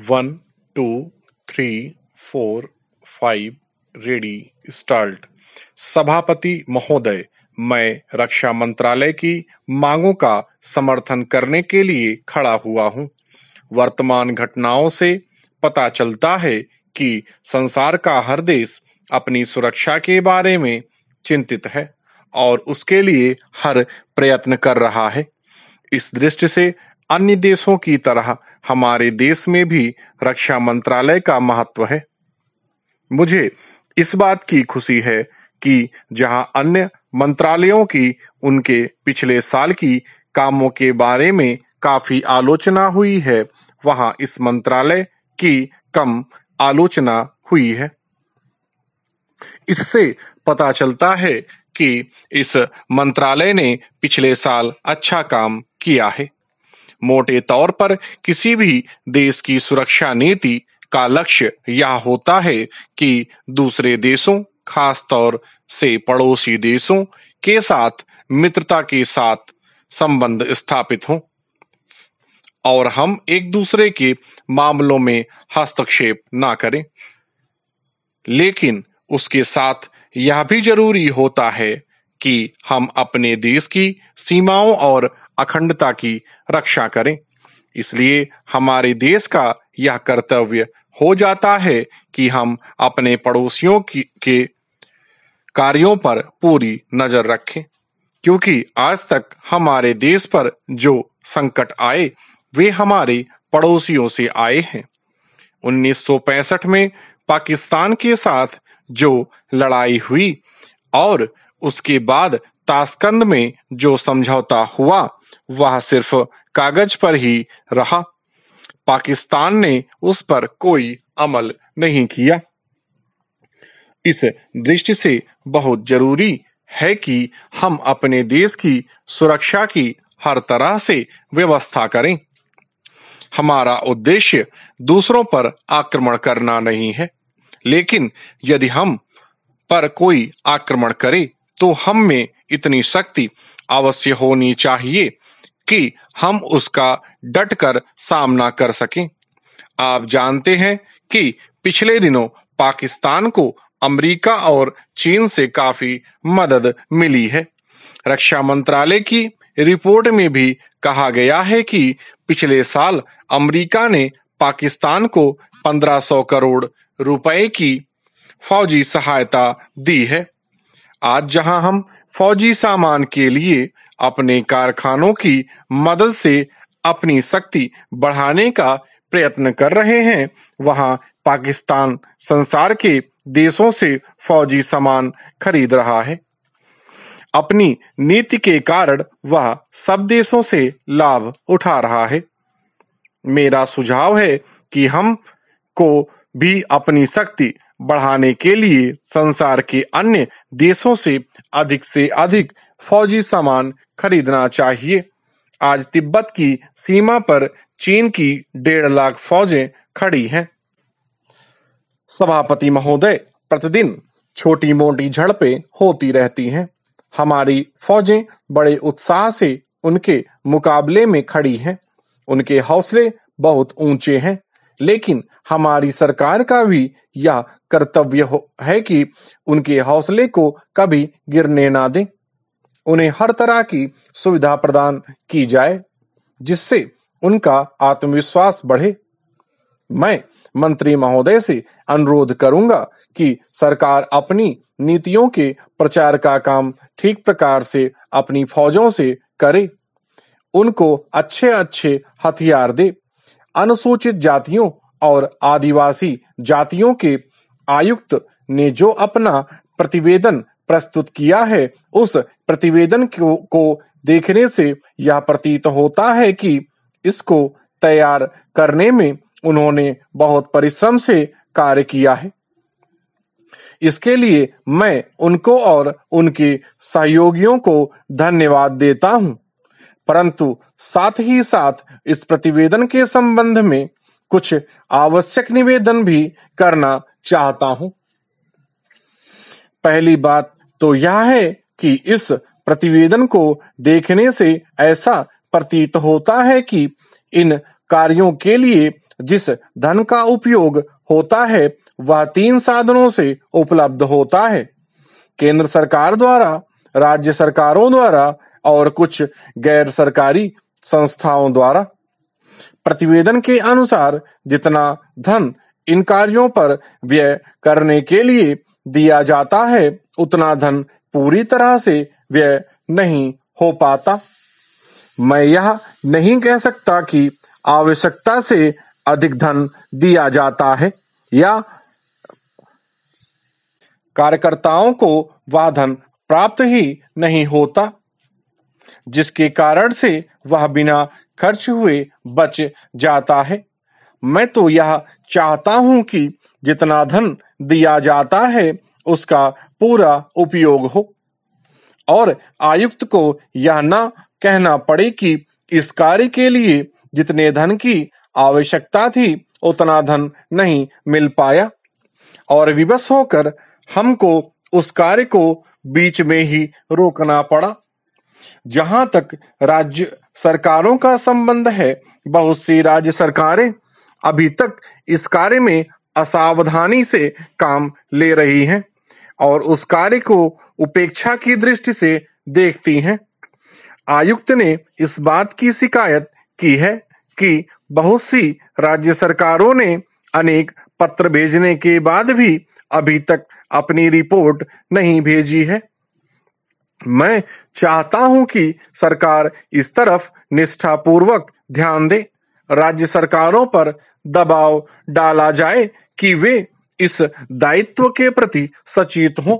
1, 2, 3, 4, 5 ready start. सभापति महोदय, मैं रक्षा मंत्रालय की मांगों का समर्थन करने के लिए खड़ा हुआ हूं। वर्तमान घटनाओं से पता चलता है कि संसार का हर देश अपनी सुरक्षा के बारे में चिंतित है और उसके लिए हर प्रयत्न कर रहा है। इस दृष्टि से अन्य देशों की तरह हमारे देश में भी रक्षा मंत्रालय का महत्व है। मुझे इस बात की खुशी है कि जहां अन्य मंत्रालयों की उनके पिछले साल की कामों के बारे में काफी आलोचना हुई है, वहां इस मंत्रालय की कम आलोचना हुई है। इससे पता चलता है कि इस मंत्रालय ने पिछले साल अच्छा काम किया है। मोटे तौर पर किसी भी देश की सुरक्षा नीति का लक्ष्य यह होता है कि दूसरे देशों, खास तौर से पड़ोसी देशों के साथ मित्रता के साथ संबंध स्थापित हों और हम एक दूसरे के मामलों में हस्तक्षेप ना करें। लेकिन उसके साथ यह भी जरूरी होता है कि हम अपने देश की सीमाओं और अखंडता की रक्षा करें। इसलिए हमारे देश का यह कर्तव्य हो जाता है कि हम अपने पड़ोसियों के कार्यों पर पूरी नजर रखें, क्योंकि आज तक हमारे देश पर जो संकट आए वे हमारे पड़ोसियों से आए हैं। 1965 में पाकिस्तान के साथ जो लड़ाई हुई और उसके बाद ताशकंद में जो समझौता हुआ वह सिर्फ कागज पर ही रहा। पाकिस्तान ने उस पर कोई अमल नहीं किया। इस दृष्टि से बहुत जरूरी है कि हम अपने देश की सुरक्षा की हर तरह से व्यवस्था करें। हमारा उद्देश्य दूसरों पर आक्रमण करना नहीं है, लेकिन यदि हम पर कोई आक्रमण करे तो हम में इतनी शक्ति अवश्य होनी चाहिए कि हम उसका डटकर सामना कर सकें। आप जानते हैं कि पिछले दिनों पाकिस्तान को अमेरिका और चीन से काफी मदद मिली है। रक्षा मंत्रालय की रिपोर्ट में भी कहा गया है कि पिछले साल अमेरिका ने पाकिस्तान को 1500 करोड़ रुपए की फौजी सहायता दी है। आज जहां हम फौजी सामान के लिए अपने कारखानों की मदद से अपनी शक्ति बढ़ाने का प्रयत्न कर रहे हैं, वहां पाकिस्तान संसार के देशों से फौजी सामान खरीद रहा है। अपनी नीति के कारण वह सब देशों से लाभ उठा रहा है। मेरा सुझाव है कि हम को भी अपनी शक्ति बढ़ाने के लिए संसार के अन्य देशों से अधिक फौजी सामान खरीदना चाहिए। आज तिब्बत की सीमा पर चीन की 1.5 लाख फौजें खड़ी हैं। सभापति महोदय, प्रतिदिन छोटी मोटी झड़पें होती रहती हैं। हमारी फौजें बड़े उत्साह से उनके मुकाबले में खड़ी हैं। उनके हौसले बहुत ऊंचे हैं, लेकिन हमारी सरकार का भी यह कर्तव्य है कि उनके हौसले को कभी गिरने ना दें। उन्हें हर तरह की सुविधा प्रदान की जाए जिससे उनका आत्मविश्वास बढ़े। मैं मंत्री महोदय से अनुरोध करूंगा कि सरकार अपनी नीतियों के प्रचार का काम ठीक प्रकार से अपनी फौजों से करे। उनको अच्छे हथियार दे। अनुसूचित जातियों और आदिवासी जातियों के आयुक्त ने जो अपना प्रतिवेदन प्रस्तुत किया है, उस प्रतिवेदन को देखने से यह प्रतीत होता है कि इसको तैयार करने में उन्होंने बहुत परिश्रम से कार्य किया है। इसके लिए मैं उनको और उनके सहयोगियों को धन्यवाद देता हूं, परंतु साथ ही साथ इस प्रतिवेदन के संबंध में कुछ आवश्यक निवेदन भी करना चाहता हूं। पहली बात तो यह है कि इस प्रतिवेदन को देखने से ऐसा प्रतीत होता है कि इन कार्यों के लिए जिस धन का उपयोग होता है वह 3 साधनों से उपलब्ध होता है: केंद्र सरकार द्वारा, राज्य सरकारों द्वारा और कुछ गैर सरकारी संस्थाओं द्वारा। प्रतिवेदन के अनुसार जितना धन इन कार्यों पर व्यय करने के लिए दिया जाता है उतना धन पूरी तरह से व्यय नहीं हो पाता। मैं यह नहीं कह सकता कि आवश्यकता से अधिक धन दिया जाता है या कार्यकर्ताओं को वह धन प्राप्त ही नहीं होता जिसके कारण से वह बिना खर्च हुए बच जाता है। मैं तो यह चाहता हूं कि जितना धन दिया जाता है उसका पूरा उपयोग हो और आयुक्त को यह न कहना पड़े कि इस कार्य के लिए जितने धन की आवश्यकता थी उतना धन नहीं मिल पाया और विवश होकर हमको उस कार्य को बीच में ही रोकना पड़ा। जहां तक राज्य सरकारों का संबंध है, बहुत सी राज्य सरकारें अभी तक इस कार्य में असावधानी से काम ले रही हैं और उस कार्य को उपेक्षा की दृष्टि से देखती हैं। आयुक्त ने इस बात की शिकायत की है कि बहुत सी राज्य सरकारों ने अनेक पत्र भेजने के बाद भी अभी तक अपनी रिपोर्ट नहीं भेजी है। मैं चाहता हूं कि सरकार इस तरफ निष्ठापूर्वक ध्यान दे। राज्य सरकारों पर दबाव डाला जाए कि वे इस दायित्व के प्रति सचेत हों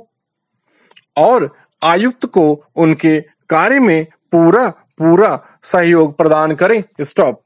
और आयुक्त को उनके कार्य में पूरा सहयोग प्रदान करें। स्टॉप।